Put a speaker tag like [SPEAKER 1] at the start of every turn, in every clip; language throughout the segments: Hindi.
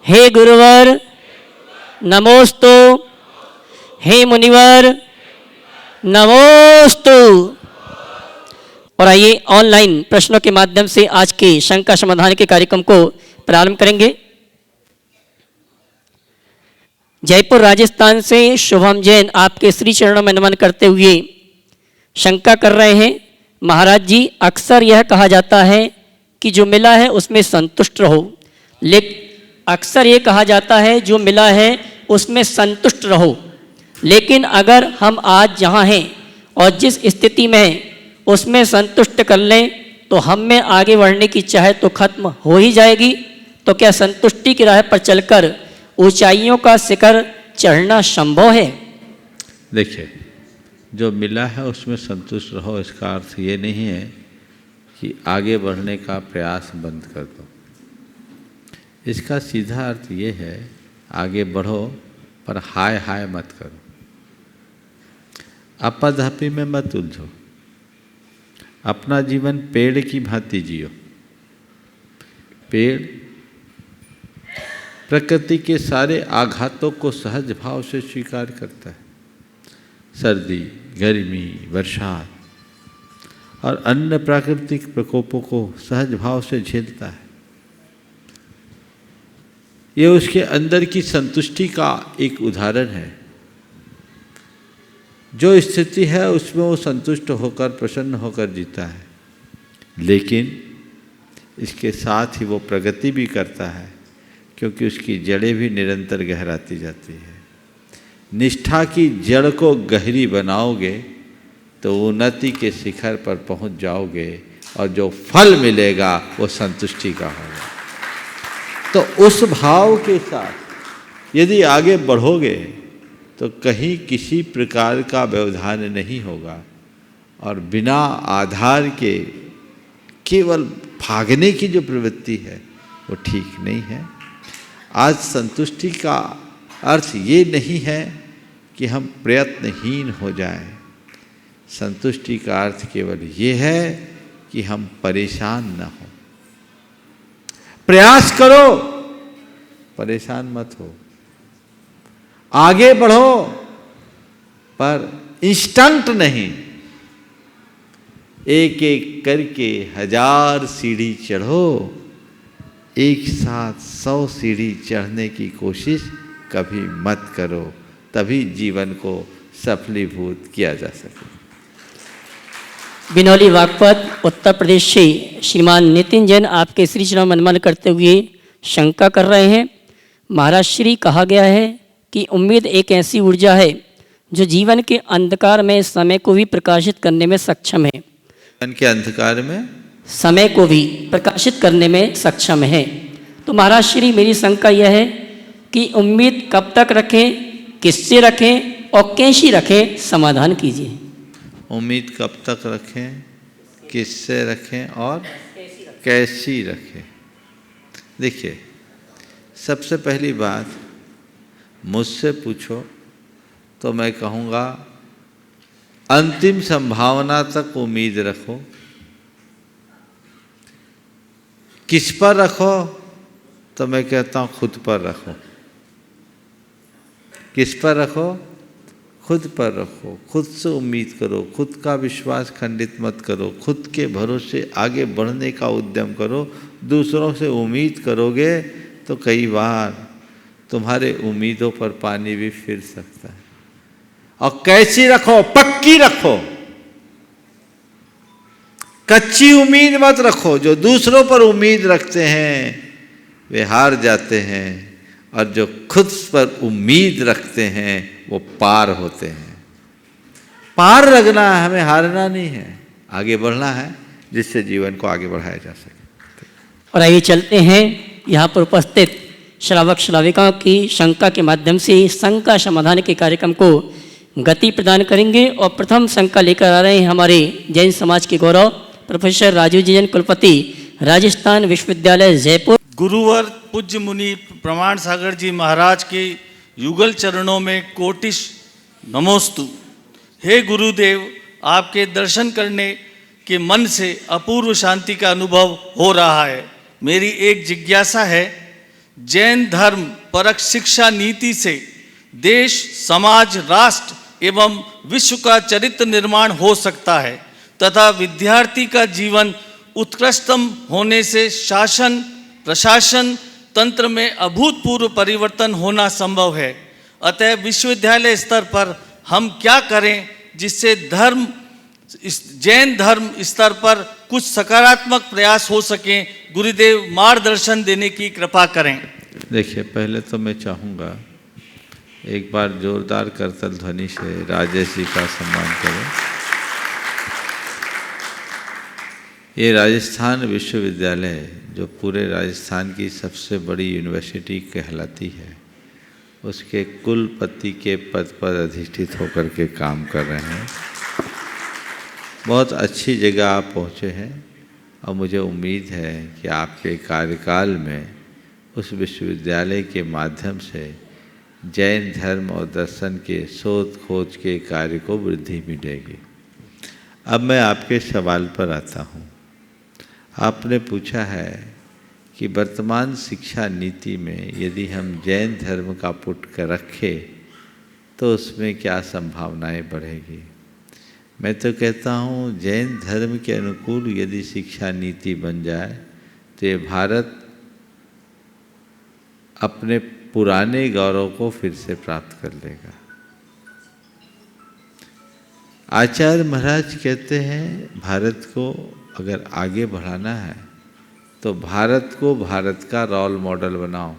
[SPEAKER 1] हे गुरुवर नमोस्तु, हे मुनिवर नमोस्तु। और आइए ऑनलाइन प्रश्नों के माध्यम से आज के शंका समाधान के कार्यक्रम को प्रारंभ करेंगे। जयपुर राजस्थान से शुभम जैन आपके श्री चरणों में नमन करते हुए शंका कर रहे हैं, महाराज जी अक्सर यह कहा जाता है कि जो मिला है उसमें संतुष्ट रहो, अक्सर ये कहा जाता है जो मिला है उसमें संतुष्ट रहो, लेकिन अगर हम आज जहाँ हैं और जिस स्थिति में हैं उसमें संतुष्ट कर लें तो हम में आगे बढ़ने की चाह तो खत्म हो ही जाएगी। तो क्या संतुष्टि की राह पर चलकर ऊंचाइयों का शिखर चढ़ना संभव है?
[SPEAKER 2] देखिए, जो मिला है उसमें संतुष्ट रहो, इसका अर्थ ये नहीं है कि आगे बढ़ने का प्रयास बंद कर दो। इसका सीधा अर्थ ये है, आगे बढ़ो पर हाय हाय मत करो, अपाधापी में मत उलझो, अपना जीवन पेड़ की भांति जियो। पेड़ प्रकृति के सारे आघातों को सहज भाव से स्वीकार करता है। सर्दी, गर्मी, बरसात और अन्य प्राकृतिक प्रकोपों को सहज भाव से झेलता है। ये उसके अंदर की संतुष्टि का एक उदाहरण है। जो स्थिति है उसमें वो संतुष्ट होकर, प्रसन्न होकर जीता है, लेकिन इसके साथ ही वो प्रगति भी करता है, क्योंकि उसकी जड़ें भी निरंतर गहराती जाती है। निष्ठा की जड़ को गहरी बनाओगे तो उन्नति के शिखर पर पहुंच जाओगे और जो फल मिलेगा वो संतुष्टि का होगा। तो उस भाव के साथ यदि आगे बढ़ोगे तो कहीं किसी प्रकार का व्यवधान नहीं होगा और बिना आधार के केवल भागने की जो प्रवृत्ति है वो ठीक नहीं है। आज संतुष्टि का अर्थ ये नहीं है कि हम प्रयत्नहीन हो जाएं। संतुष्टि का अर्थ केवल ये है कि हम परेशान न हो। प्रयास करो, परेशान मत हो, आगे बढ़ो पर इंस्टेंट नहीं, एक एक करके 1000 सीढ़ी चढ़ो, एक साथ 100 सीढ़ी चढ़ने की कोशिश कभी मत करो, तभी जीवन को सफलीभूत किया जा सके।
[SPEAKER 1] बिनौली वागपत उत्तर प्रदेश से श्रीमान नितिन जैन आपके श्री चरणों में नमन करते हुए शंका कर रहे हैं, महाराज श्री कहा गया है कि उम्मीद एक ऐसी ऊर्जा है जो जीवन के अंधकार में समय को भी प्रकाशित करने में सक्षम है।
[SPEAKER 2] जीवन के अंधकार में
[SPEAKER 1] समय को भी प्रकाशित करने में सक्षम है। तो महाराज श्री मेरी शंका यह है कि उम्मीद कब तक रखें, किससे रखें और कैसी रखें, समाधान कीजिए।
[SPEAKER 2] उम्मीद कब तक रखें, किससे रखें और कैसी रखें? देखिए, सबसे पहली बात मुझसे पूछो तो मैं कहूँगा अंतिम संभावना तक उम्मीद रखो। किस पर रखो? तो मैं कहता हूँ खुद पर रखो। किस पर रखो? खुद पर रखो। खुद से उम्मीद करो, खुद का विश्वास खंडित मत करो, खुद के भरोसे आगे बढ़ने का उद्यम करो। दूसरों से उम्मीद करोगे तो कई बार तुम्हारे उम्मीदों पर पानी भी फिर सकता है। और कैसी रखो? पक्की रखो, कच्ची उम्मीद मत रखो। जो दूसरों पर उम्मीद रखते हैं वे हार जाते हैं, और जो खुद पर उम्मीद रखते हैं वो पार होते हैं। पार लगना है, हमें हारना नहीं है, आगे बढ़ना है, जिससे जीवन को आगे बढ़ाया जा सके।
[SPEAKER 1] और आइए चलते हैं यहाँ पर उपस्थित श्रावक श्राविकाओं की शंका के माध्यम से शंका समाधान के कार्यक्रम को गति प्रदान करेंगे। और प्रथम शंका लेकर आ रहे हैं हमारे जैन समाज के गौरव प्रोफेसर राजीव जी जैन, कुलपति राजस्थान विश्वविद्यालय जयपुर।
[SPEAKER 3] गुरुवर पूज्य मुनि प्रमाण सागर जी महाराज के युगल चरणों में कोटिश नमोस्तु। हे गुरुदेव, आपके दर्शन करने के मन से अपूर्व शांति का अनुभव हो रहा है। मेरी एक जिज्ञासा है जैन धर्म परक शिक्षा नीति से देश, समाज, राष्ट्र एवं विश्व का चरित्र निर्माण हो सकता है तथा विद्यार्थी का जीवन उत्कृष्टतम होने से शासन प्रशासन तंत्र में अभूतपूर्व परिवर्तन होना संभव है। अतः विश्वविद्यालय स्तर पर हम क्या करें जिससे जैन धर्म स्तर पर कुछ सकारात्मक प्रयास हो सके? गुरुदेव मार्गदर्शन देने की कृपा करें।
[SPEAKER 2] देखिए, पहले तो मैं चाहूँगा एक बार जोरदार करतल ध्वनि से राजेश जी का सम्मान करें। ये राजस्थान विश्वविद्यालय जो पूरे राजस्थान की सबसे बड़ी यूनिवर्सिटी कहलाती है, उसके कुलपति के पद पर अधिष्ठित होकर के काम कर रहे हैं। बहुत अच्छी जगह आप पहुँचे हैं और मुझे उम्मीद है कि आपके कार्यकाल में उस विश्वविद्यालय के माध्यम से जैन धर्म और दर्शन के शोध खोज के कार्य को वृद्धि मिलेगी। अब मैं आपके सवाल पर आता हूँ। आपने पूछा है कि वर्तमान शिक्षा नीति में यदि हम जैन धर्म का पुट कर रखें तो उसमें क्या संभावनाएं बढ़ेगी। मैं तो कहता हूँ जैन धर्म के अनुकूल यदि शिक्षा नीति बन जाए तो ये भारत अपने पुराने गौरव को फिर से प्राप्त कर लेगा। आचार्य महाराज कहते हैं भारत को अगर आगे बढ़ाना है तो भारत को भारत का रोल मॉडल बनाओ।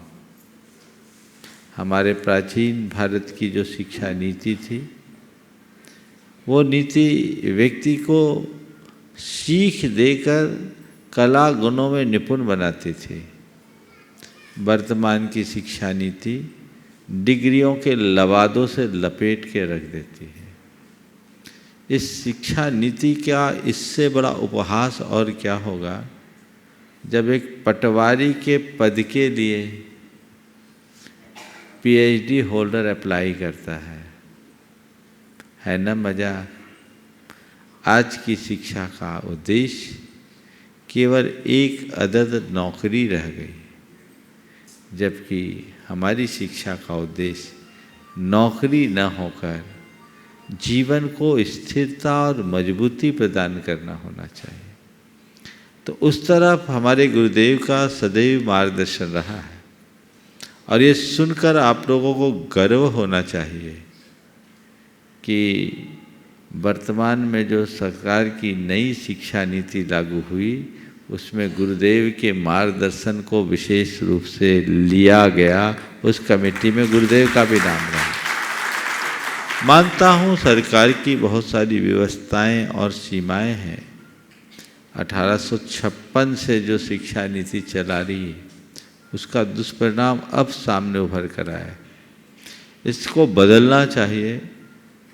[SPEAKER 2] हमारे प्राचीन भारत की जो शिक्षा नीति थी वो नीति व्यक्ति को सीख देकर कला गुणों में निपुण बनाती थी। वर्तमान की शिक्षा नीति डिग्रियों के लवादों से लपेट के रख देती है। इस शिक्षा नीति का इससे बड़ा उपहास और क्या होगा जब एक पटवारी के पद के लिए पीएचडी होल्डर अप्लाई करता है ना मजाक। आज की शिक्षा का उद्देश्य केवल एक अदद नौकरी रह गई, जबकि हमारी शिक्षा का उद्देश्य नौकरी न होकर जीवन को स्थिरता और मजबूती प्रदान करना होना चाहिए। तो उस तरफ हमारे गुरुदेव का सदैव मार्गदर्शन रहा है और ये सुनकर आप लोगों को गर्व होना चाहिए कि वर्तमान में जो सरकार की नई शिक्षा नीति लागू हुई उसमें गुरुदेव के मार्गदर्शन को विशेष रूप से लिया गया। उस कमेटी में गुरुदेव का भी नाम रहा। मानता हूँ सरकार की बहुत सारी व्यवस्थाएं और सीमाएं हैं। 1856 से जो शिक्षा नीति चला रही है उसका दुष्परिणाम अब सामने उभर कर आया है। इसको बदलना चाहिए,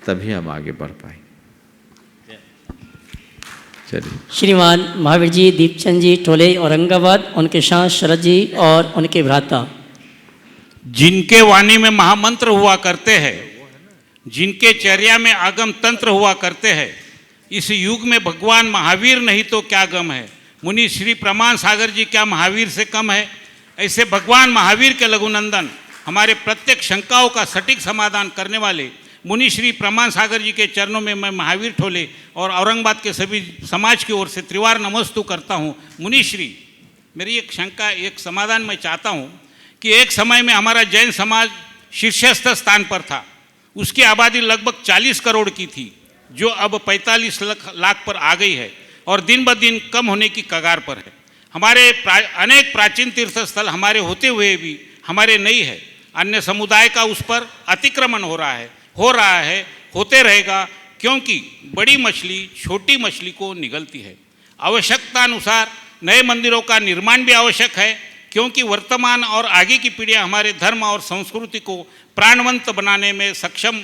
[SPEAKER 2] तभी हम आगे बढ़ पाएंगे। चलिए।
[SPEAKER 1] श्रीमान महावीर जी दीपचंद जी टोले औरंगाबाद, उनके साथ शरद जी और उनके भ्राता।
[SPEAKER 4] जिनके वाणी में महामंत्र हुआ करते हैं, जिनके चर्या में आगम तंत्र हुआ करते हैं, इस युग में भगवान महावीर नहीं तो क्या गम है। मुनि श्री प्रमाण सागर जी क्या महावीर से कम है। ऐसे भगवान महावीर के लघुनंदन, हमारे प्रत्येक शंकाओं का सटीक समाधान करने वाले मुनि श्री प्रमाण सागर जी के चरणों में मैं महावीर ठोले और औरंगाबाद के सभी समाज की ओर से त्रिवार नमस्तु करता हूँ। मुनि श्री, मेरी एक शंका, एक समाधान मैं चाहता हूँ कि एक समय में हमारा जैन समाज शीर्षस्थ स्थान पर था। उसकी आबादी लगभग 40 करोड़ की थी, जो अब 45 लाख पर आ गई है और दिन ब दिन कम होने की कगार पर है। हमारे अनेक प्राचीन तीर्थ स्थल हमारे होते हुए भी हमारे नहीं है। अन्य समुदाय का उस पर अतिक्रमण हो रहा है, होते रहेगा, क्योंकि बड़ी मछली छोटी मछली को निगलती है। आवश्यकता अनुसार नए मंदिरों का निर्माण भी आवश्यक है, क्योंकि वर्तमान और आगे की पीढ़ियां हमारे धर्म और संस्कृति को प्राणवंत बनाने में सक्षम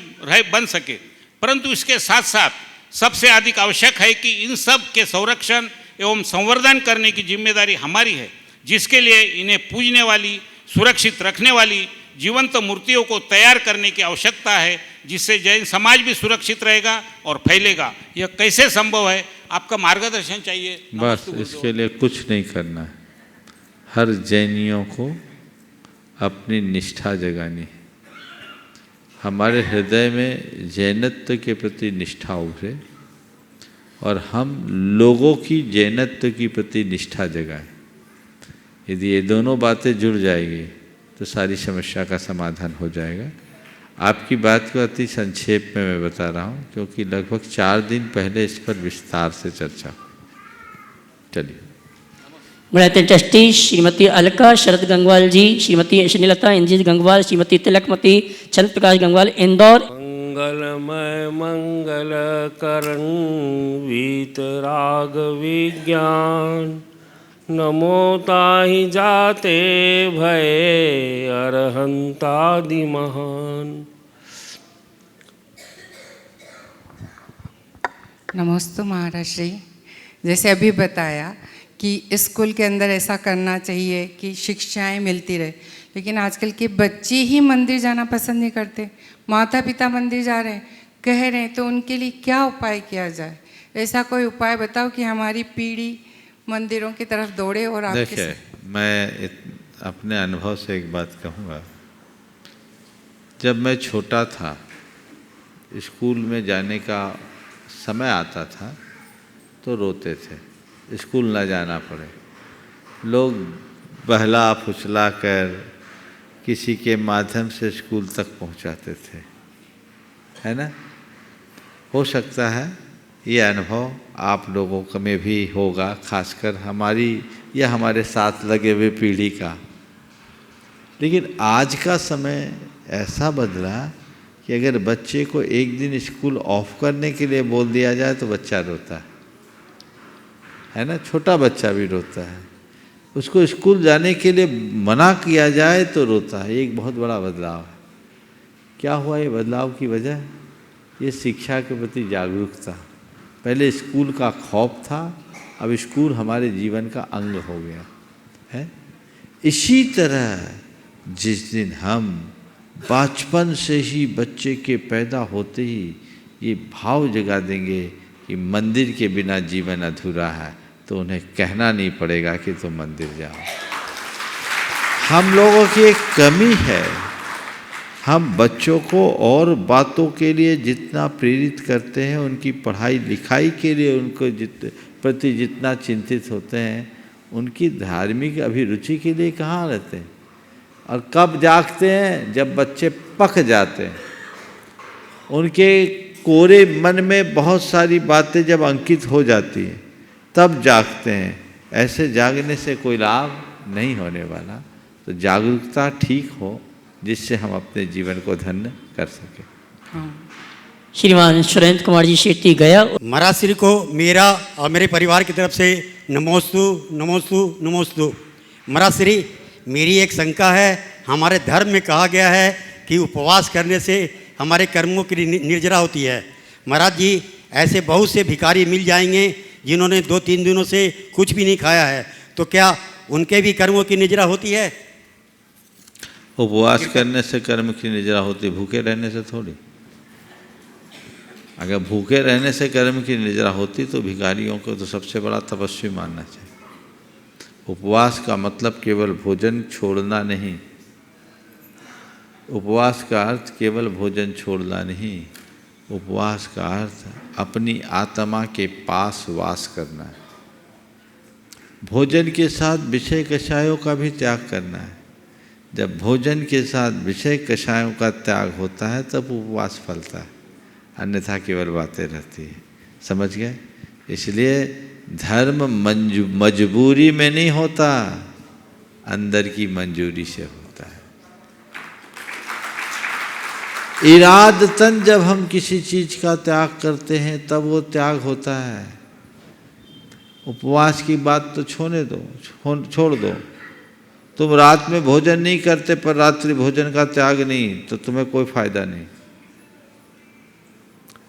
[SPEAKER 4] बन सके। परंतु इसके साथ साथ सबसे अधिक आवश्यक है कि इन सब के संरक्षण एवं संवर्धन करने की जिम्मेदारी हमारी है, जिसके लिए इन्हें पूजने वाली, सुरक्षित रखने वाली जीवंत मूर्तियों को तैयार करने की आवश्यकता है, जिससे जैन समाज भी सुरक्षित रहेगा और फैलेगा। यह कैसे संभव है, आपका मार्गदर्शन चाहिए।
[SPEAKER 2] बस इसके लिए कुछ नहीं करना है। हर जैनियों को अपनी निष्ठा जगानी है। हमारे हृदय में जैनत्व के प्रति निष्ठा उभरे और हम लोगों की जैनत्व के प्रति निष्ठा जगाएं। यदि ये दोनों बातें जुड़ जाएगी तो सारी समस्या का समाधान हो जाएगा। आपकी बात को अति संक्षेप में मैं बता रहा हूँ, क्योंकि लगभग 4 दिन पहले इस पर विस्तार से चर्चा हुई। चलिए।
[SPEAKER 1] मुलायते ट्रस्टी श्रीमती अलका शरद गंगवाल जी, श्रीमती श्रीलता इंजित गंगवाल, श्रीमती तिलकमती चंद्र प्रकाश गंगवाल, इंदौर।
[SPEAKER 5] मंगलमय मंगल करण वीतराग विज्ञान, नमो ताहि जाते भये अरहंतादि महान।
[SPEAKER 6] नमस्ते महाराज श्री। जैसे अभी बताया कि स्कूल के अंदर ऐसा करना चाहिए कि शिक्षाएं मिलती रहे, लेकिन आजकल के बच्चे ही मंदिर जाना पसंद नहीं करते। माता पिता मंदिर जा रहे हैं, कह रहे हैं, तो उनके लिए क्या उपाय किया जाए? ऐसा कोई उपाय बताओ कि हमारी पीढ़ी मंदिरों की तरफ दौड़े। और आप
[SPEAKER 2] देखिए, मैं अपने अनुभव से एक बात कहूँगा। जब मैं छोटा था, स्कूल में जाने का समय आता था तो रोते थे, स्कूल ना जाना पड़े। लोग बहला फुसला कर किसी के माध्यम से स्कूल तक पहुंचाते थे, है ना। हो सकता है ये अनुभव आप लोगों का में भी होगा, खासकर हमारी या हमारे साथ लगे हुए पीढ़ी का। लेकिन आज का समय ऐसा बदला कि अगर बच्चे को एक दिन स्कूल ऑफ करने के लिए बोल दिया जाए तो बच्चा रोता है ना। छोटा बच्चा भी रोता है। उसको स्कूल जाने के लिए मना किया जाए तो रोता है। ये एक बहुत बड़ा बदलाव है। क्या हुआ ये बदलाव की वजह? ये शिक्षा के प्रति जागरूकता। पहले स्कूल का खौफ था, अब स्कूल हमारे जीवन का अंग हो गया है। इसी तरह जिस दिन हम बचपन से ही बच्चे के पैदा होते ही ये भाव जगा देंगे कि मंदिर के बिना जीवन अधूरा है, तो उन्हें कहना नहीं पड़ेगा कि तुम मंदिर जाओ। हम लोगों की एक कमी है, हम बच्चों को और बातों के लिए जितना प्रेरित करते हैं, उनकी पढ़ाई लिखाई के लिए उनको प्रति जितना चिंतित होते हैं, उनकी धार्मिक अभिरुचि के लिए कहाँ रहते हैं। और कब जागते हैं? जब बच्चे पक जाते हैं, उनके कोरे मन में बहुत सारी बातें जब अंकित हो जाती हैं, तब जागते हैं। ऐसे जागने से कोई लाभ नहीं होने वाला। तो जागरूकता ठीक हो, जिससे हम अपने जीवन को धन्य कर सकें।
[SPEAKER 1] श्रीमान सुरेंद्र कुमार जी शेट्टी गया।
[SPEAKER 7] महाराज श्री को मेरा और मेरे परिवार की तरफ से नमोस्तु नमोस्तु नमोस्तु। महाराज श्री, मेरी एक शंका है। हमारे धर्म में कहा गया है कि उपवास करने से हमारे कर्मों की निर्जरा होती है। महाराज जी, ऐसे बहुत से भिखारी मिल जाएंगे जिन्होंने 2-3 दिनों से कुछ भी नहीं खाया है, तो क्या उनके भी कर्मों की निर्जरा होती है?
[SPEAKER 2] उपवास करने से कर्म की निर्जरा होती, भूखे रहने से थोड़ी। अगर भूखे रहने से कर्म की निर्जरा होती तो भिखारियों को तो सबसे बड़ा तपस्वी मानना चाहिए। उपवास का मतलब केवल भोजन छोड़ना नहीं। उपवास का अर्थ केवल भोजन छोड़ना नहीं। उपवास का अर्थ अपनी आत्मा के पास वास करना है। भोजन के साथ विषय कषायों का भी त्याग करना है। जब भोजन के साथ विषय कषायों का त्याग होता है तब उपवास फलता है, अन्यथा केवल बातें रहती है। समझ गए? इसलिए धर्म मजबूरी में नहीं होता, अंदर की मंजूरी से होता है। इरादतन जब हम किसी चीज का त्याग करते हैं तब वो त्याग होता है। उपवास की बात तो छोड़ दो। तुम रात में भोजन नहीं करते पर रात्रि भोजन का त्याग नहीं, तो तुम्हें कोई फायदा नहीं।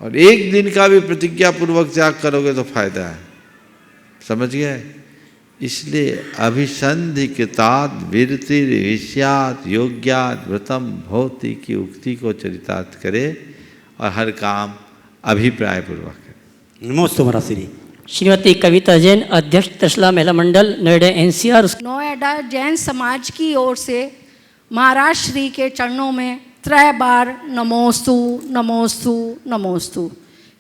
[SPEAKER 2] और एक दिन का भी प्रतिज्ञा पूर्वक त्याग करोगे तो फायदा है। समझ गए? इसलिए अभिसंधिकृतात् विरतिर्विष्यात् योग्यात् व्रतम भवति की उक्ति को चरितार्थ करे और हर काम अभिप्राय पूर्वक करे।
[SPEAKER 7] नमोस्तु महाराज श्री।
[SPEAKER 1] श्रीमती कविता जैन, अध्यक्ष त्रिशला महिला मंडल, नोएडा NCR।
[SPEAKER 8] नोएडा जैन समाज की ओर से महाराज श्री के चरणों में 3 बार नमोस्तु नमोस्तु नमोस्तु।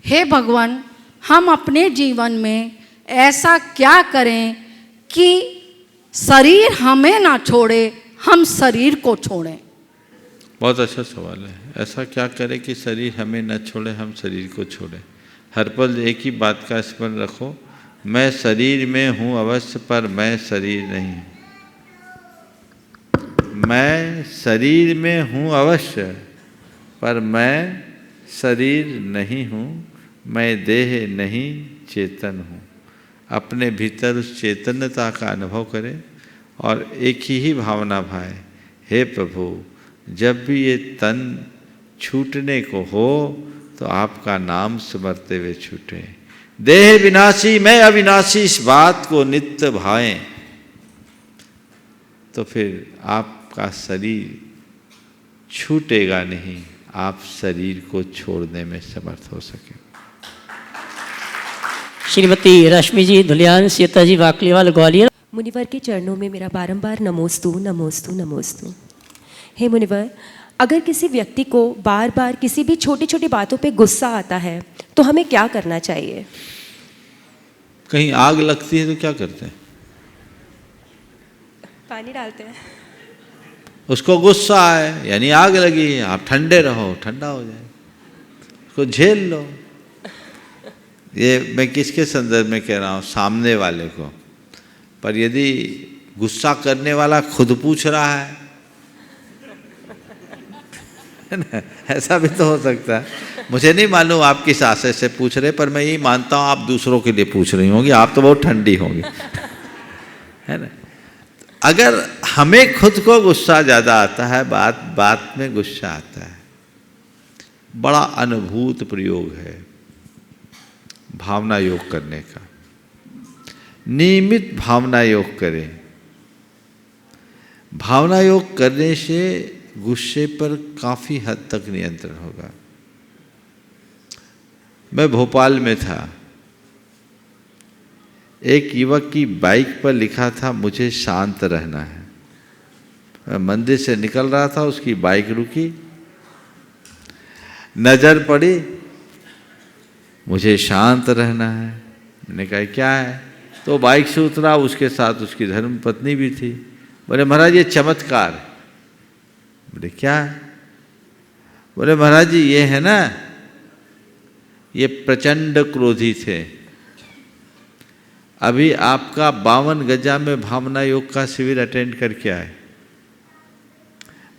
[SPEAKER 8] हे भगवान, हम अपने जीवन में ऐसा क्या करें कि शरीर हमें ना छोड़े, हम शरीर को छोड़ें।
[SPEAKER 2] बहुत अच्छा सवाल है। ऐसा क्या करें कि शरीर हमें न छोड़े, हम शरीर को छोड़ें। हर पल एक ही बात का स्मरण रखो, मैं शरीर में हूँ अवश्य, पर मैं शरीर नहीं हूँ। मैं शरीर में हूँ अवश्य, पर मैं शरीर नहीं हूँ। मैं देह नहीं चेतन हूँ। अपने भीतर उस चैतन्यता का अनुभव करें और एक ही भावना भाए, हे प्रभु, जब भी ये तन छूटने को हो तो आपका नाम स्मरते हुए छूटे। देह विनाशी मैं अविनाशी, इस बात को नित्य भाएं, तो फिर आपका शरीर छूटेगा नहीं, आप शरीर को छोड़ने में समर्थ हो सके।
[SPEAKER 1] श्रीमती रश्मि जी धुलियान, सीता जी वाकलीवाल, ग्वालियर।
[SPEAKER 9] मुनिवर के चरणों में मेरा बारंबार नमोस्तु नमोस्तु नमोस्तु। हे मुनिवर, अगर किसी व्यक्ति को बार बार किसी भी छोटी छोटी बातों पे गुस्सा आता है तो हमें क्या करना चाहिए?
[SPEAKER 2] कहीं आग लगती है तो क्या करते हैं?
[SPEAKER 9] पानी डालते हैं।
[SPEAKER 2] उसको गुस्सा है यानी आग लगी है, आप ठंडे रहो, ठंडा हो जाए, उसको झेल लो। ये मैं किसके संदर्भ में कह रहा हूँ? सामने वाले को। पर यदि गुस्सा करने वाला खुद पूछ रहा है ना, ऐसा भी तो हो सकता है। मुझे नहीं मालूम आप किस आशय से पूछ रहे, पर मैं यही मानता हूँ आप दूसरों के लिए पूछ रही होंगी, आप तो बहुत ठंडी होंगी, है ना। अगर हमें खुद को गुस्सा ज़्यादा आता है, बात बात में गुस्सा आता है, बड़ा अनुभूत प्रयोग है भावना योग करने का। नियमित भावना योग करें। भावना योग करने से गुस्से पर काफ़ी हद तक नियंत्रण होगा। मैं भोपाल में था, एक युवक की बाइक पर लिखा था मुझे शांत रहना है। मैं मंदिर से निकल रहा था, उसकी बाइक रुकी, नज़र पड़ी, मुझे शांत रहना है। मैंने कहा क्या है? तो बाइक से उतरा, उसके साथ उसकी धर्म पत्नी भी थी। बोले महाराज ये चमत्कार है। बोले क्या है? बोले महाराज जी ये है ना, ये प्रचंड क्रोधी थे, अभी आपका 52 गजा में भावना योग का शिविर अटेंड करके आए।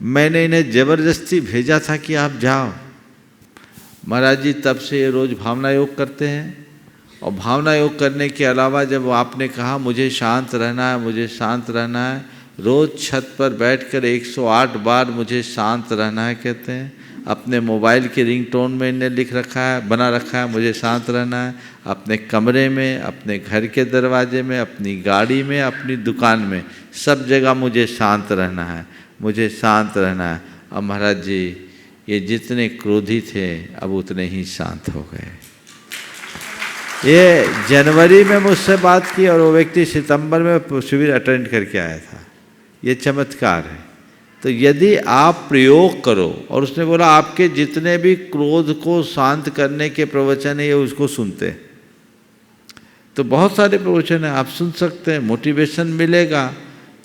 [SPEAKER 2] मैंने इन्हें जबरदस्ती भेजा था कि आप जाओ। महाराज जी तब से ये रोज़ भावना योग करते हैं। और भावना योग करने के अलावा जब आपने कहा मुझे शांत रहना है, मुझे शांत रहना है, रोज़ छत पर बैठकर 108 बार मुझे शांत रहना है कहते हैं। अपने मोबाइल के रिंगटोन में इन्हें लिख रखा है, बना रखा है मुझे शांत रहना है। अपने कमरे में, अपने घर के दरवाजे में, अपनी गाड़ी में, अपनी दुकान में, सब जगह मुझे शांत रहना है, मुझे शांत रहना है। अब महाराज जी ये जितने क्रोधी थे अब उतने ही शांत हो गए। ये जनवरी में मुझसे बात की और वो व्यक्ति सितंबर में शिविर अटेंड करके आया था। ये चमत्कार है। तो यदि आप प्रयोग करो, और उसने बोला आपके जितने भी क्रोध को शांत करने के प्रवचन है ये उसको सुनते हैं, तो बहुत सारे प्रवचन हैं आप सुन सकते हैं, मोटिवेशन मिलेगा,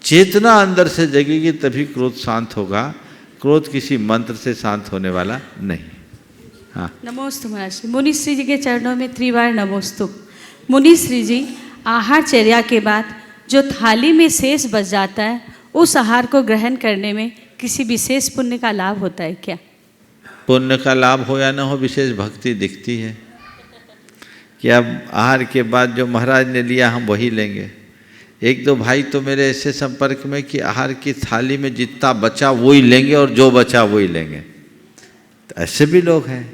[SPEAKER 2] चेतना अंदर से जगेगी, तभी क्रोध शांत होगा। क्रोध किसी मंत्र से शांत होने वाला नहीं। हाँ
[SPEAKER 10] नमोस्तु महाराज। मुनि श्री जी के चरणों में त्रिवार नमोस्तु। मुनि श्री जी, आहार चर्या के बाद जो थाली में शेष बच जाता है उस आहार को ग्रहण करने में किसी विशेष पुण्य का लाभ होता है क्या?
[SPEAKER 2] पुण्य का लाभ हो या न हो, विशेष भक्ति दिखती है कि अब आहार के बाद जो महाराज ने लिया हम वही लेंगे। एक दो भाई तो मेरे ऐसे संपर्क में कि आहार की थाली में जितना बचा वही लेंगे और जो बचा वही लेंगे, तो ऐसे भी लोग हैं।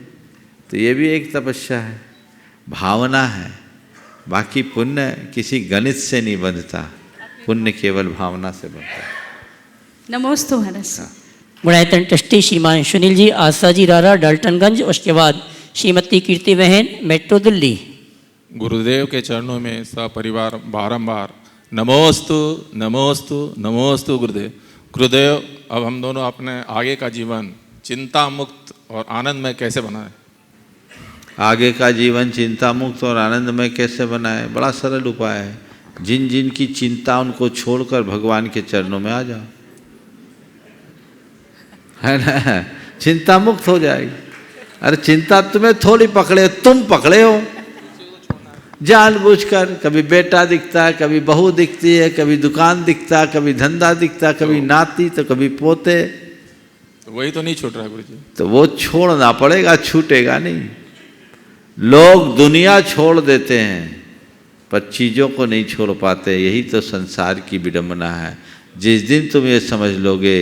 [SPEAKER 2] तो ये भी एक तपस्या है, भावना है। बाकी पुण्य किसी गणित से नहीं बनता, पुण्य केवल भावना से बनता है।
[SPEAKER 10] नमोस्तु महाराज।
[SPEAKER 1] गुणायतन ट्रस्टी श्रीमान सुनील जी, आशा जी रारा, डाल्टनगंज। उसके बाद श्रीमती कीर्ति बहन, मेट्रो दिल्ली।
[SPEAKER 11] गुरुदेव के चरणों में सपरिवार बारंबार नमोस्तु नमोस्तु नमोस्तु गुरुदेव। गुरुदेव अब हम दोनों अपने आगे का जीवन चिंता मुक्त और आनंदमय कैसे बनाएं?
[SPEAKER 2] आगे का जीवन चिंता मुक्त और आनंदमय कैसे बनाए? बड़ा सरल उपाय है। जिन जिन की चिंता उनको छोड़कर भगवान के चरणों में आ जाओ, है ना? चिंता मुक्त हो जाएगी। अरे चिंता तुम्हें थोड़ी पकड़े, तुम पकड़े हो जानबूझकर। कभी बेटा दिखता है, कभी बहू दिखती है, कभी दुकान दिखता है, कभी धंधा दिखता है, कभी नाती तो कभी पोते।
[SPEAKER 11] तो वही तो नहीं छूट रहा गुरु जी।
[SPEAKER 2] तो वो छोड़ना पड़ेगा, छूटेगा नहीं। लोग दुनिया छोड़ देते हैं पर चीज़ों को नहीं छोड़ पाते। यही तो संसार की विडंबना है। जिस दिन तुम ये समझ लोगे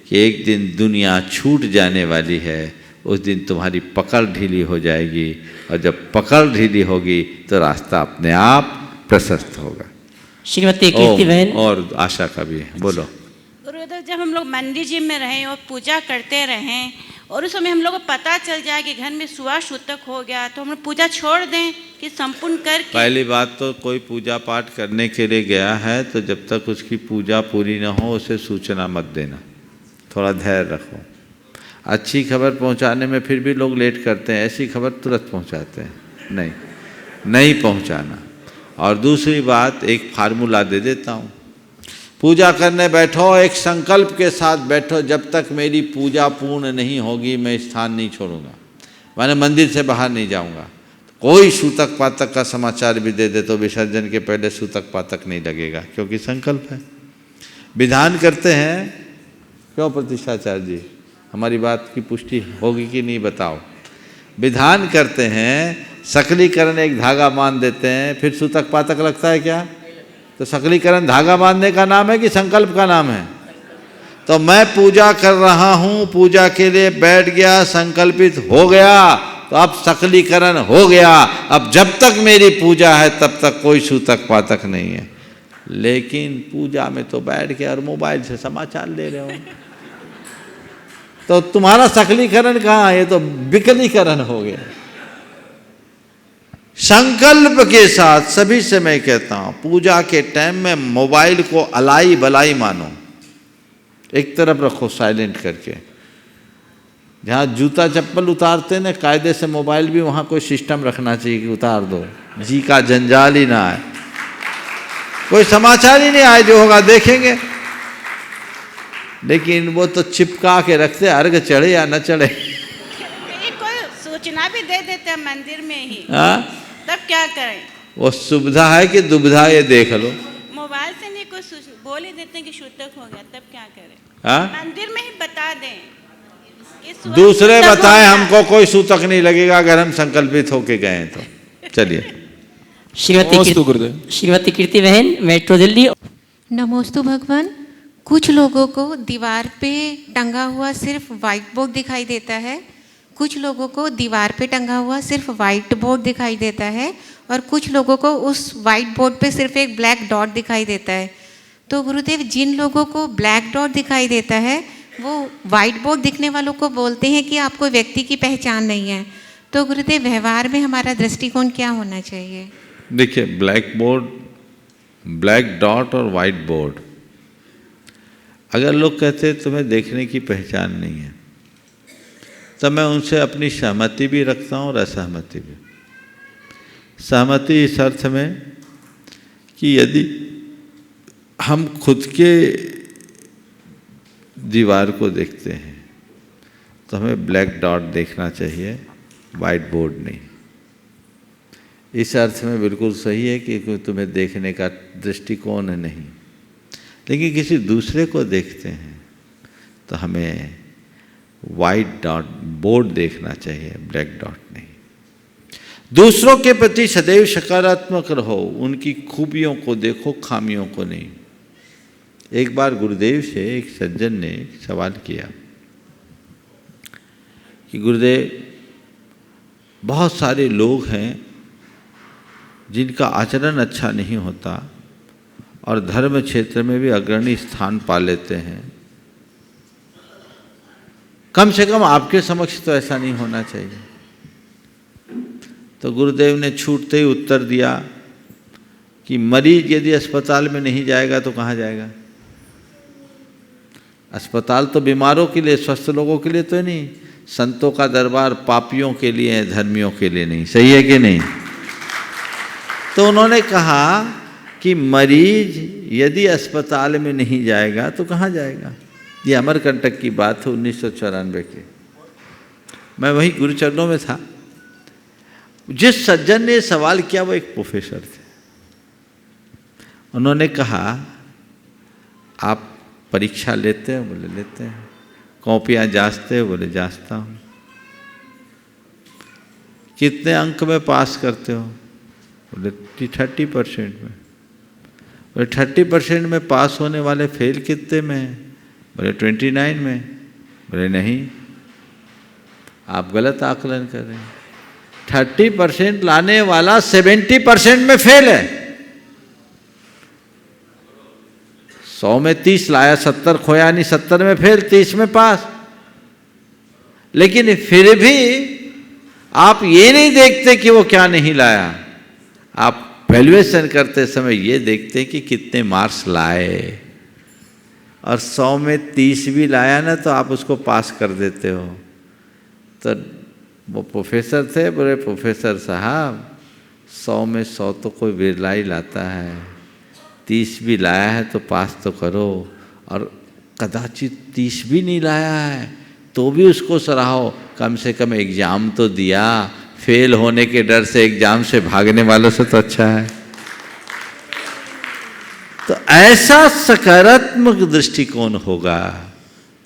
[SPEAKER 2] कि एक दिन दुनिया छूट जाने वाली है, उस दिन तुम्हारी पकड़ ढीली हो जाएगी, और जब पकड़ ढीली होगी तो रास्ता अपने आप प्रशस्त होगा।
[SPEAKER 1] श्रीमती कीर्ति बहन
[SPEAKER 2] और आशा का भी है, बोलो।
[SPEAKER 12] गुरुदेव, जब हम लोग मंदिर जी में रहें और पूजा करते रहें और उस समय हम लोग को पता चल जाए कि घर में सुवासूतक हो गया, तो हम लोग पूजा छोड़ दें कि संपूर्ण करके?
[SPEAKER 2] पहली बात तो कोई पूजा पाठ करने के लिए गया है तो जब तक उसकी पूजा पूरी न हो उसे सूचना मत देना, थोड़ा धैर्य रखो। अच्छी खबर पहुंचाने में फिर भी लोग लेट करते हैं, ऐसी खबर तुरंत पहुंचाते हैं, नहीं पहुंचाना। और दूसरी बात, एक फार्मूला दे देता हूँ। पूजा करने बैठो, एक संकल्प के साथ बैठो, जब तक मेरी पूजा पूर्ण नहीं होगी मैं स्थान नहीं छोड़ूंगा, मैंने मंदिर से बाहर नहीं जाऊंगा। कोई सूतक पातक का समाचार भी दे दे तो विसर्जन के पहले सूतक पातक नहीं लगेगा, क्योंकि संकल्प है। विधान करते हैं, क्यों प्रतिष्ठाचार्य जी, हमारी बात की पुष्टि होगी कि नहीं बताओ। विधान करते हैं, सकलीकरण एक धागा बांध देते हैं, फिर सूतक पातक लगता है क्या? तो सकलीकरण धागा बांधने का नाम है कि संकल्प का नाम है? तो मैं पूजा कर रहा हूँ, पूजा के लिए बैठ गया, संकल्पित हो गया, तो अब सकलीकरण हो गया। अब जब तक मेरी पूजा है तब तक कोई सूतक पातक नहीं है। लेकिन पूजा में तो बैठ के और मोबाइल से समाचार ले रहे हो, तो तुम्हारा सकलीकरण कहाँ है? ये तो विकलीकरण हो गया। संकल्प के साथ सभी से मैं कहता हूं, पूजा के टाइम में मोबाइल को अलाई बलाई मानो, एक तरफ रखो साइलेंट करके। जहाँ जूता चप्पल उतारते ना कायदे से, मोबाइल भी वहाँ कोई सिस्टम रखना चाहिए कि उतार दो, जी का जंजाल ही ना आए, कोई समाचार ही नहीं आए, जो होगा देखेंगे। लेकिन वो तो चिपका के रखते, अर्घ चढ़े या न चढ़े।
[SPEAKER 12] कोई सूचना भी दे देते हैं मंदिर में ही, तब क्या करें?
[SPEAKER 2] वो सुविधा है कि दुविधा, ये देख लो।
[SPEAKER 12] मोबाइल से नहीं, कोई बोल ही देते हैं कि सूतक हो गया, तब क्या करें? मंदिर में ही बता दें,
[SPEAKER 2] दूसरे बताएं हमको, कोई सूतक नहीं लगेगा अगर हम संकल्पित होके गए तो। चलिए।
[SPEAKER 1] श्रीमती कीर्ति बहन, मेट्रो दिल्ली।
[SPEAKER 13] नमोस्तु भगवान। कुछ लोगों को दीवार पे टंगा हुआ सिर्फ वाइट बोर्ड दिखाई देता है, कुछ लोगों को दीवार पे टंगा हुआ सिर्फ वाइट बोर्ड दिखाई देता है, और कुछ लोगों को उस वाइट बोर्ड पे सिर्फ एक ब्लैक डॉट दिखाई देता है। तो गुरुदेव, जिन लोगों को ब्लैक डॉट दिखाई देता है वो वाइट बोर्ड दिखने वालों को बोलते हैं कि आपको व्यक्ति की पहचान नहीं है। तो गुरुदेव, व्यवहार में हमारा दृष्टिकोण क्या होना चाहिए?
[SPEAKER 2] देखिए, ब्लैक बोर्ड, ब्लैक डॉट और वाइट बोर्ड, अगर लोग कहते हैं तुम्हें देखने की पहचान नहीं है, तब मैं उनसे अपनी सहमति भी रखता हूँ और असहमति भी। सहमति इस अर्थ में कि यदि हम खुद के दीवार को देखते हैं तो हमें ब्लैक डॉट देखना चाहिए, वाइट बोर्ड नहीं। इस अर्थ में बिल्कुल सही है कि तुम्हें देखने का दृष्टिकोण नहीं, लेकिन किसी दूसरे को देखते हैं तो हमें वाइट डॉट बोर्ड देखना चाहिए, ब्लैक डॉट नहीं। दूसरों के प्रति सदैव सकारात्मक रहो, उनकी खूबियों को देखो, खामियों को नहीं। एक बार गुरुदेव से एक सज्जन ने सवाल किया कि गुरुदेव, बहुत सारे लोग हैं जिनका आचरण अच्छा नहीं होता और धर्म क्षेत्र में भी अग्रणी स्थान पा लेते हैं, कम से कम आपके समक्ष तो ऐसा नहीं होना चाहिए। तो गुरुदेव ने छूटते ही उत्तर दिया कि मरीज यदि अस्पताल में नहीं जाएगा तो कहाँ जाएगा? अस्पताल तो बीमारों के लिए, स्वस्थ लोगों के लिए तो नहीं। संतों का दरबार पापियों के लिए है, धर्मियों के लिए नहीं। सही है कि नहीं? तो उन्होंने कहा कि मरीज यदि अस्पताल में नहीं जाएगा तो कहाँ जाएगा। ये अमरकंटक की बात है 1994 की। मैं वही गुरुचरणों में था। जिस सज्जन ने सवाल किया वो एक प्रोफेसर थे। उन्होंने कहा आप परीक्षा लेते हो? बोले लेते हैं। कॉपियाँ जांचते हो? बोले जांचता हूँ। कितने अंक में पास करते हो? बोले 30% में। बोले 30% में पास होने वाले फेल कितने में हैं? बोले 29 में। बोले नहीं, आप गलत आकलन कर रहे हैं। 30% लाने वाला 70% में फेल है। 100 में 30 लाया, 70 खोया नहीं, 70 में फेल, 30 में पास। लेकिन फिर भी आप ये नहीं देखते कि वो क्या नहीं लाया। आप वैल्यूएशन करते समय ये देखते कि कितने मार्क्स लाए, और 100 में 30 भी लाया ना तो आप उसको पास कर देते हो। तो वो प्रोफेसर थे, बोले प्रोफेसर साहब 100 में 100 तो कोई बिरला ही लाता है, 30 भी लाया है तो पास तो करो, और कदाचित 30 भी नहीं लाया है तो भी उसको सराहो, कम से कम एग्ज़ाम तो दिया। फेल होने के डर से एग्ज़ाम से भागने वालों से तो अच्छा है। तो ऐसा सकारात्मक दृष्टिकोण होगा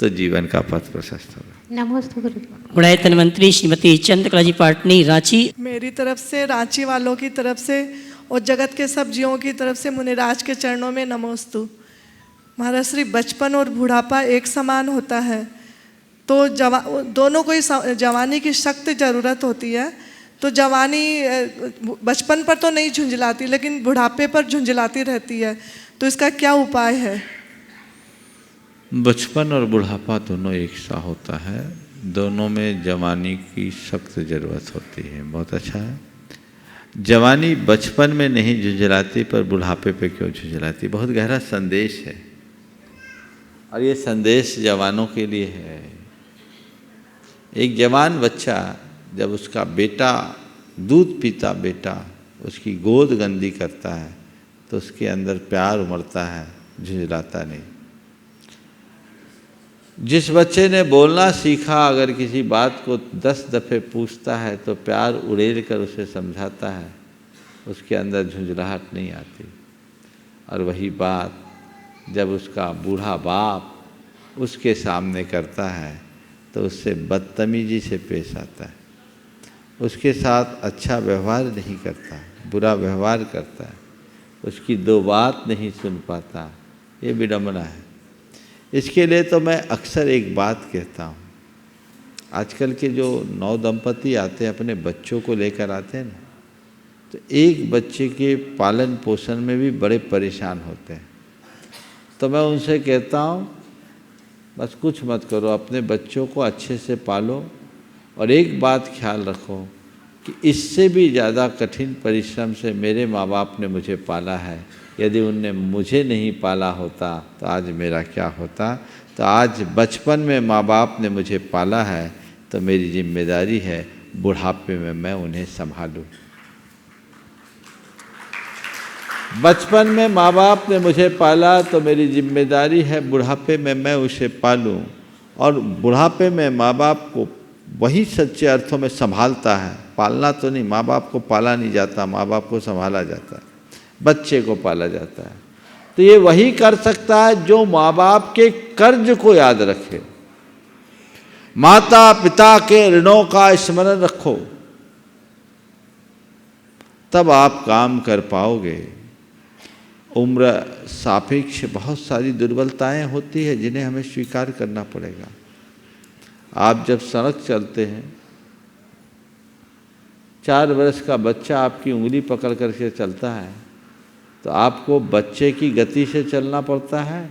[SPEAKER 2] तो जीवन का पथ प्रशस्त होगा।
[SPEAKER 13] नमस्ते गुरु।
[SPEAKER 1] गुणायतन मंत्री श्रीमती चंद्रकला जी पाटनी, रांची।
[SPEAKER 14] मेरी तरफ से, रांची वालों की तरफ से और जगत के सब जीवों की तरफ से मुनिराज के चरणों में नमोस्तु। महाराज श्री, बचपन और बुढ़ापा एक समान होता है, तो दोनों को ही जवानी की सख्त ज़रूरत होती है। तो जवानी बचपन पर तो नहीं झुंझलाती, लेकिन बुढ़ापे पर झुंझलाती रहती है, तो इसका क्या उपाय है?
[SPEAKER 2] बचपन और बुढ़ापा दोनों एक सा होता है, दोनों में जवानी की सख्त ज़रूरत होती है। बहुत अच्छा है। जवानी बचपन में नहीं झुंझलाती पर बुढ़ापे पे क्यों झुंझलाती? बहुत गहरा संदेश है, और ये संदेश जवानों के लिए है। एक जवान बच्चा जब उसका बेटा दूध पीता बेटा उसकी गोद गंदी करता है तो उसके अंदर प्यार उमड़ता है, झुंझलाता नहीं। जिस बच्चे ने बोलना सीखा अगर किसी बात को 10 दफ़े पूछता है तो प्यार उड़ेल कर उसे समझाता है, उसके अंदर झुंझलाहट नहीं आती। और वही बात जब उसका बूढ़ा बाप उसके सामने करता है तो उससे बदतमीजी से पेश आता है, उसके साथ अच्छा व्यवहार नहीं करता, बुरा व्यवहार करता है, उसकी दो बात नहीं सुन पाता। ये विडंबना है। इसके लिए तो मैं अक्सर एक बात कहता हूँ, आजकल के जो नौ दंपति आते हैं अपने बच्चों को लेकर आते हैं ना, तो एक बच्चे के पालन पोषण में भी बड़े परेशान होते हैं। तो मैं उनसे कहता हूँ बस कुछ मत करो, अपने बच्चों को अच्छे से पालो, और एक बात ख्याल रखो कि इससे भी ज़्यादा कठिन परिश्रम से मेरे माँ बाप ने मुझे पाला है। यदि उनने मुझे नहीं पाला होता तो आज मेरा क्या होता। तो आज बचपन में माँ बाप ने मुझे पाला है तो मेरी जिम्मेदारी है बुढ़ापे में मैं उन्हें संभालूं। बचपन में माँ बाप ने मुझे पाला तो मेरी जिम्मेदारी है बुढ़ापे में मैं उसे पालूं। और बुढ़ापे में माँ बाप को वही सच्चे अर्थों में संभालता है, पालना तो नहीं। माँ बाप को पाला नहीं जाता, माँ बाप को संभाला जाता है, बच्चे को पाला जाता है। तो ये वही कर सकता है जो माँ बाप के कर्ज को याद रखे। माता पिता के ऋणों का स्मरण रखो, तब आप काम कर पाओगे। उम्र सापेक्ष बहुत सारी दुर्बलताएं होती है जिन्हें हमें स्वीकार करना पड़ेगा। आप जब सड़क चलते हैं, 4 वर्ष का बच्चा आपकी उंगली पकड़ करके चलता है, तो आपको बच्चे की गति से चलना पड़ता है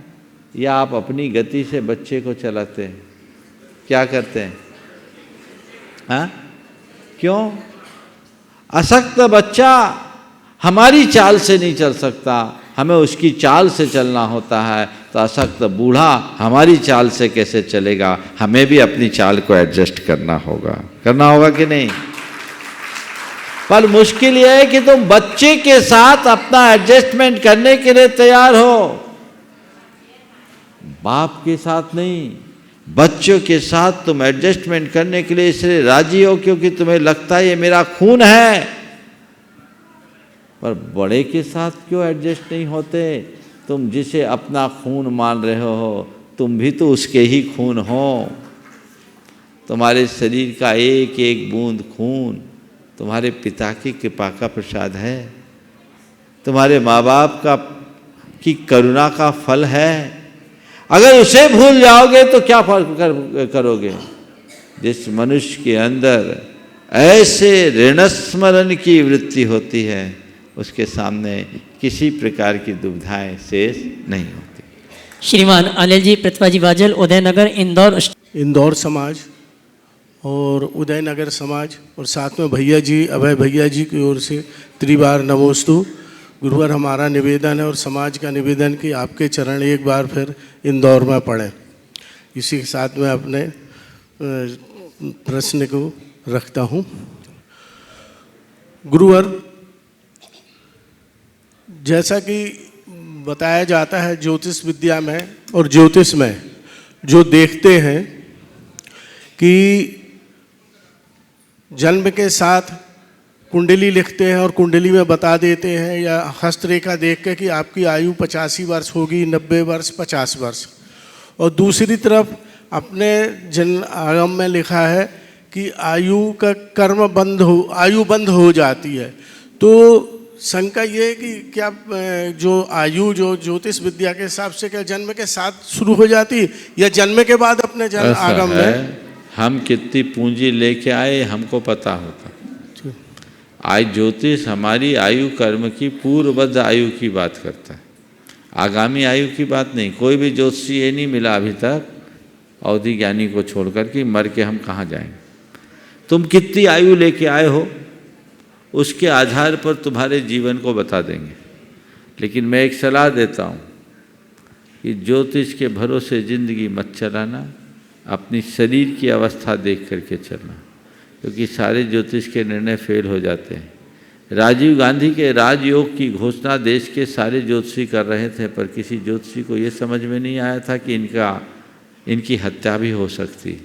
[SPEAKER 2] या आप अपनी गति से बच्चे को चलाते हैं? क्या करते हैं? हाँ, क्यों? अशक्त बच्चा हमारी चाल से नहीं चल सकता, हमें उसकी चाल से चलना होता है। तो आसक्त बूढ़ा हमारी चाल से कैसे चलेगा, हमें भी अपनी चाल को एडजस्ट करना होगा कि नहीं। पर मुश्किल यह है कि तुम बच्चे के साथ अपना एडजस्टमेंट करने के लिए तैयार हो, बाप के साथ नहीं। बच्चों के साथ तुम एडजस्टमेंट करने के लिए इसलिए राजी हो क्योंकि तुम्हें लगता है ये मेरा खून है, पर बड़े के साथ क्यों एडजस्ट नहीं होते? तुम जिसे अपना खून मान रहे हो, तुम भी तो उसके ही खून हो। तुम्हारे शरीर का एक एक बूंद खून तुम्हारे पिता की कृपा का प्रसाद है, तुम्हारे माँ बाप की करुणा का फल है। अगर उसे भूल जाओगे तो क्या करोगे? जिस मनुष्य के अंदर ऐसे ऋणस्मरण की वृत्ति होती है, उसके सामने किसी प्रकार की दुविधाएं शेष नहीं होती।
[SPEAKER 1] श्रीमान अनिल जी प्रतिभा जी बाजल, उदयनगर
[SPEAKER 5] इंदौर समाज और उदयनगर समाज और साथ में भैया जी, अभय भैया जी की ओर से त्रिवार नमोस्तु। गुरुवर हमारा निवेदन है और समाज का निवेदन कि आपके चरण एक बार फिर इंदौर में पढ़ें। इसी के साथ मैं अपने प्रश्न को रखता हूँ। गुरुवर, जैसा कि बताया जाता है ज्योतिष विद्या में और ज्योतिष में जो देखते हैं कि जन्म के साथ कुंडली लिखते हैं और कुंडली में बता देते हैं या हस्तरेखा देख के कि आपकी आयु 85 वर्ष होगी, 90 वर्ष, 50 वर्ष। और दूसरी तरफ अपने जन्म आगम में लिखा है कि आयु का आयु बंद हो जाती है। तो शंका ये है कि क्या जो आयु जो ज्योतिष विद्या के हिसाब से क्या जन्म के साथ शुरू हो जाती है या जन्म के बाद अपने जन्म आगम में?
[SPEAKER 2] हम कितनी पूंजी लेके आए हमको पता होता। आज ज्योतिष हमारी आयु कर्म की पूर्वबद्ध आयु की बात करता है, आगामी आयु की बात नहीं। कोई भी ज्योतिषी ये नहीं मिला अभी तक अवधि ज्ञानी को छोड़कर कि मर के हम कहाँ जाएंगे। तुम कितनी आयु लेके आए हो उसके आधार पर तुम्हारे जीवन को बता देंगे। लेकिन मैं एक सलाह देता हूँ कि ज्योतिष के भरोसे ज़िंदगी मत चलाना, अपनी शरीर की अवस्था देख करके चलना, क्योंकि सारे ज्योतिष के निर्णय फेल हो जाते हैं। राजीव गांधी के राजयोग की घोषणा देश के सारे ज्योतिषी कर रहे थे, पर किसी ज्योतिषी को ये समझ में नहीं आया था कि इनकी हत्या भी हो सकती है।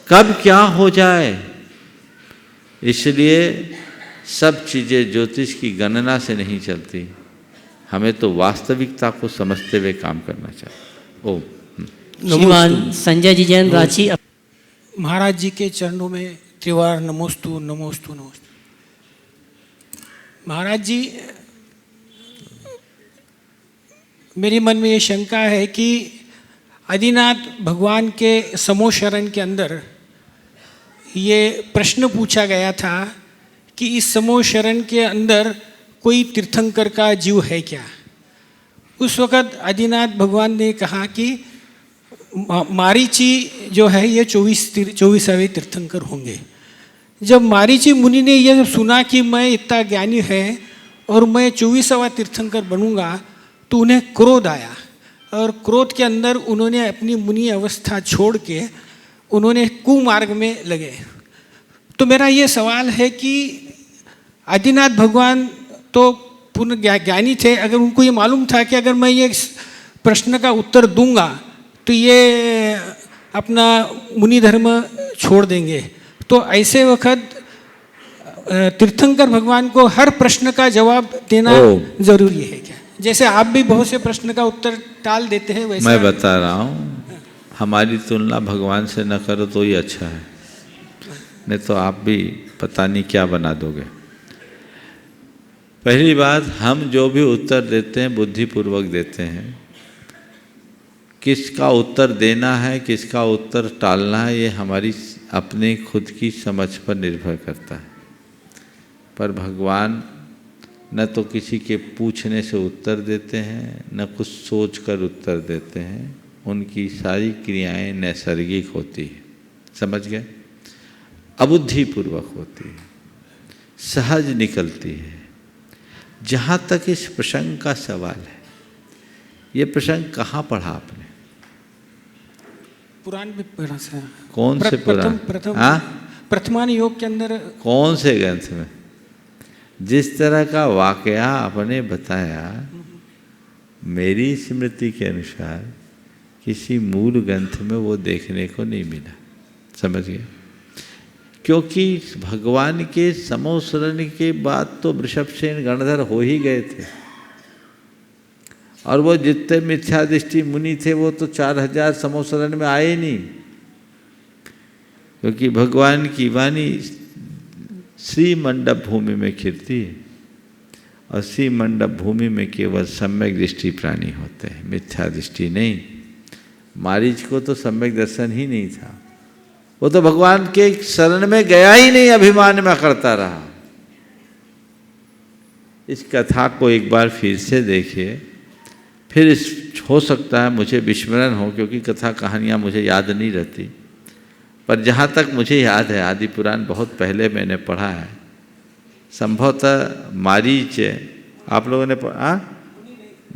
[SPEAKER 2] कब क्या हो जाए, इसलिए सब चीज़ें ज्योतिष की गणना से नहीं चलती। हमें तो वास्तविकता को समझते हुए काम करना चाहिए। ओम।
[SPEAKER 1] श्रीमान संजय जी जैन रांची।
[SPEAKER 15] महाराज जी के चरणों में त्रिवार नमोस्तु नमोस्तु नमोस्तु। महाराज जी, मेरे मन में ये शंका है कि आदिनाथ भगवान के समोशरण के अंदर ये प्रश्न पूछा गया था कि इस समोशरण के अंदर कोई तीर्थंकर का जीव है क्या। उस वक़्त आदिनाथ भगवान ने कहा कि मारीची जो है ये 24वें तीर्थंकर होंगे। जब मारीची मुनि ने यह सुना कि मैं इतना ज्ञानी है और मैं 24वां तीर्थंकर बनूंगा, तो उन्हें क्रोध आया और क्रोध के अंदर उन्होंने अपनी मुनि अवस्था छोड़ के उन्होंने कुमार्ग में लगे। तो मेरा ये सवाल है कि आदिनाथ भगवान तो पूर्ण ज्ञानी थे, अगर उनको ये मालूम था कि अगर मैं ये प्रश्न का उत्तर दूंगा तो ये अपना मुनि धर्म छोड़ देंगे, तो ऐसे वक्त तीर्थंकर भगवान को हर प्रश्न का जवाब देना जरूरी है क्या? जैसे आप भी बहुत से प्रश्न का उत्तर टाल देते हैं वैसे
[SPEAKER 2] मैं बता रहा हूँ, हमारी तुलना भगवान से न करो तो ही अच्छा है, नहीं तो आप भी पता नहीं क्या बना दोगे। पहली बात, हम जो भी उत्तर देते हैं बुद्धिपूर्वक देते हैं। किसका उत्तर देना है, किसका उत्तर टालना है, ये हमारी अपनी खुद की समझ पर निर्भर करता है। पर भगवान न तो किसी के पूछने से उत्तर देते हैं, न कुछ सोच कर उत्तर देते हैं। उनकी सारी क्रियाएं नैसर्गिक होती है, समझ गए, अबुद्धिपूर्वक होती है, सहज निकलती है। जहाँ तक इस प्रसंग का सवाल है, ये प्रसंग कहाँ पढ़ा आपने?
[SPEAKER 15] पुराण में पढ़ा था।
[SPEAKER 2] कौन से पुराण?
[SPEAKER 15] प्रथमान योग के अंदर।
[SPEAKER 2] कौन से ग्रंथ में? जिस तरह का वाकया आपने बताया, मेरी स्मृति के अनुसार किसी मूल ग्रंथ में वो देखने को नहीं मिला। समझ गए? क्योंकि भगवान के समोसरण के बाद तो वृषभसेन गणधर हो ही गए थे, और वो जितने मिथ्यादृष्टि मुनि थे वो तो 4000 समोसरण में आए नहीं, क्योंकि भगवान की वाणी श्री मंडप भूमि में खिलती है, और श्री मंडप भूमि में केवल सम्यक दृष्टि प्राणी होते हैं, मिथ्या दृष्टि नहीं। मारीच को तो सम्यक दर्शन ही नहीं था, वो तो भगवान के शरण में गया ही नहीं, अभिमान में करता रहा। इस कथा को एक बार फिर से देखिए, फिर हो सकता है मुझे विस्मरण हो, क्योंकि कथा कहानियाँ मुझे याद नहीं रहती, पर जहाँ तक मुझे याद है आदि पुराण बहुत पहले मैंने पढ़ा है। संभवतः मारीच आप लोगों ने पढ़ा,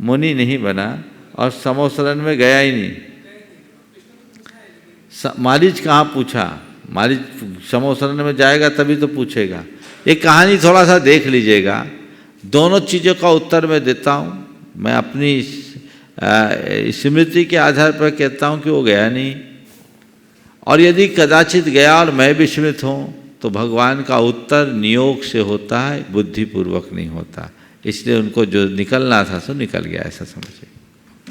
[SPEAKER 2] मुनि नहीं बना और समोसरण में गया ही नहीं। मारीच कहाँ पूछा? मारीच समोसरण में जाएगा तभी तो पूछेगा। एक कहानी थोड़ा सा देख लीजिएगा, दोनों चीज़ों का उत्तर मैं देता हूँ। मैं अपनी स्मृति के आधार पर कहता हूँ कि वो गया नहीं, और यदि कदाचित गया और मैं विस्मृत हूँ तो भगवान का उत्तर नियोग से होता है, बुद्धिपूर्वक नहीं होता। इसलिए उनको जो निकलना था सो निकल गया, ऐसा समझिए।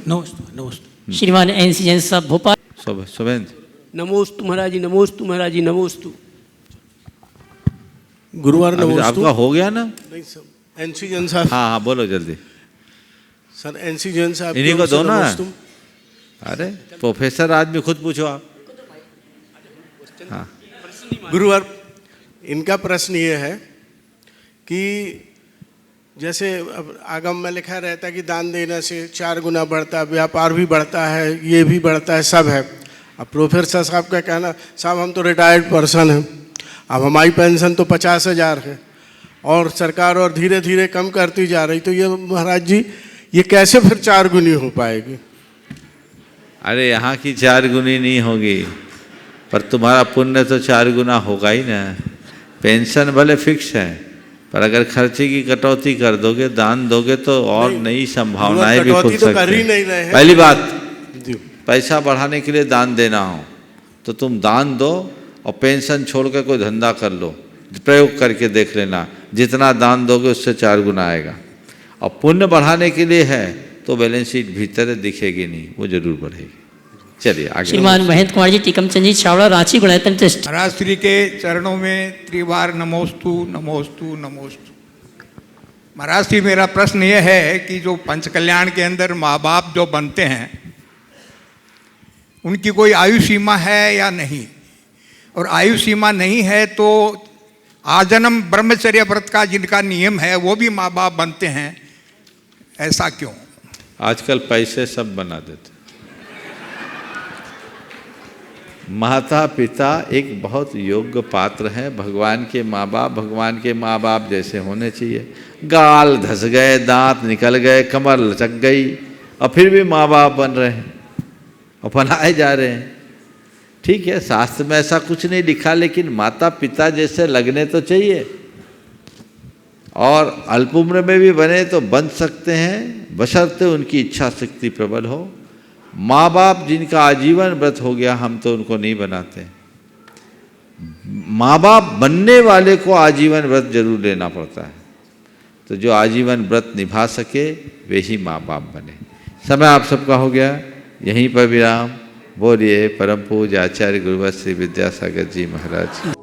[SPEAKER 15] नमस्ते।
[SPEAKER 1] श्रीमान NC जैन साहब भोपाल।
[SPEAKER 2] शुभेंद्र।
[SPEAKER 16] नमोस्तु महाराज जी, नमोस्तु महाराज जी, नमोस्तु।
[SPEAKER 5] गुरुवार नमोस्तु।
[SPEAKER 2] आपका हो गया ना?
[SPEAKER 5] नहीं सर, NC जैन साहब।
[SPEAKER 2] हाँ बोलो जल्दी।
[SPEAKER 5] सर NC जैन साहब
[SPEAKER 2] इन्हीं को दो ना। अरे प्रोफेसर आदमी, खुद पूछो आप। हाँ
[SPEAKER 5] गुरुवार, इनका प्रश्न ये है कि जैसे अब आगम में लिखा रहता है कि दान देने से 4 गुना बढ़ता है, व्यापार भी बढ़ता है, ये भी बढ़ता है, सब है। अब प्रोफेसर साहब का कहना, साहब हम तो रिटायर्ड पर्सन हैं, अब हमारी पेंशन तो 50,000 है और सरकार और धीरे धीरे कम करती जा रही, तो ये महाराज जी ये कैसे फिर 4 गुनी हो पाएगी?
[SPEAKER 2] अरे यहाँ की 4 गुनी नहीं होगी, पर तुम्हारा पुण्य तो 4 गुना होगा ही ना। पेंशन भले फिक्स है, पर अगर खर्चे की कटौती कर दोगे, दान दोगे, तो और नई संभावनाएं भी खुल सकती हैं। पहली बात, पैसा बढ़ाने के लिए दान देना हो तो तुम दान दो और पेंशन छोड़ कर कोई धंधा कर लो, प्रयोग करके देख लेना, जितना दान दोगे उससे 4 गुना आएगा। और पुण्य बढ़ाने के लिए है तो बैलेंस शीट भीतर दिखेगी नहीं, वो जरूर बढ़ेगी। चलिए आगे।
[SPEAKER 1] श्रीमान महेंद्र कुमार जी टीकम चंद जी छावड़ा, रांची गुणतंत्र ट्रस्ट।
[SPEAKER 17] महाराज श्री के चरणों में त्रिवार नमोस्तु नमोस्तु नमोस्तु। महाराज श्री, मेरा प्रश्न ये है कि जो पंच कल्याण के अंदर माँ बाप जो बनते हैं, उनकी कोई आयु सीमा है या नहीं? और आयु सीमा नहीं है तो आजन्म ब्रह्मचर्य व्रत का जिनका नियम है वो भी माँ बाप बनते हैं, ऐसा क्यों?
[SPEAKER 2] आजकल पैसे सब बना देते। माता पिता एक बहुत योग्य पात्र हैं, भगवान के माँ बाप भगवान के माँ बाप जैसे होने चाहिए। गाल धस गए, दांत निकल गए, कमर लचक गई, और फिर भी माँ बाप बन रहे हैं और बनाए जा रहे हैं। ठीक है, शास्त्र में ऐसा कुछ नहीं लिखा, लेकिन माता पिता जैसे लगने तो चाहिए। और अल्प उम्र में भी बने तो बन सकते हैं, बशर्ते उनकी इच्छा शक्ति प्रबल हो। माँ बाप जिनका आजीवन व्रत हो गया, हम तो उनको नहीं बनाते। माँ बाप बनने वाले को आजीवन व्रत जरूर लेना पड़ता है, तो जो आजीवन व्रत निभा सके वे ही माँ बाप बने। समय आप सबका हो गया, यहीं पर विराम। बोलिए परम पूज्य आचार्य गुरुवर श्री विद्यासागर जी महाराज।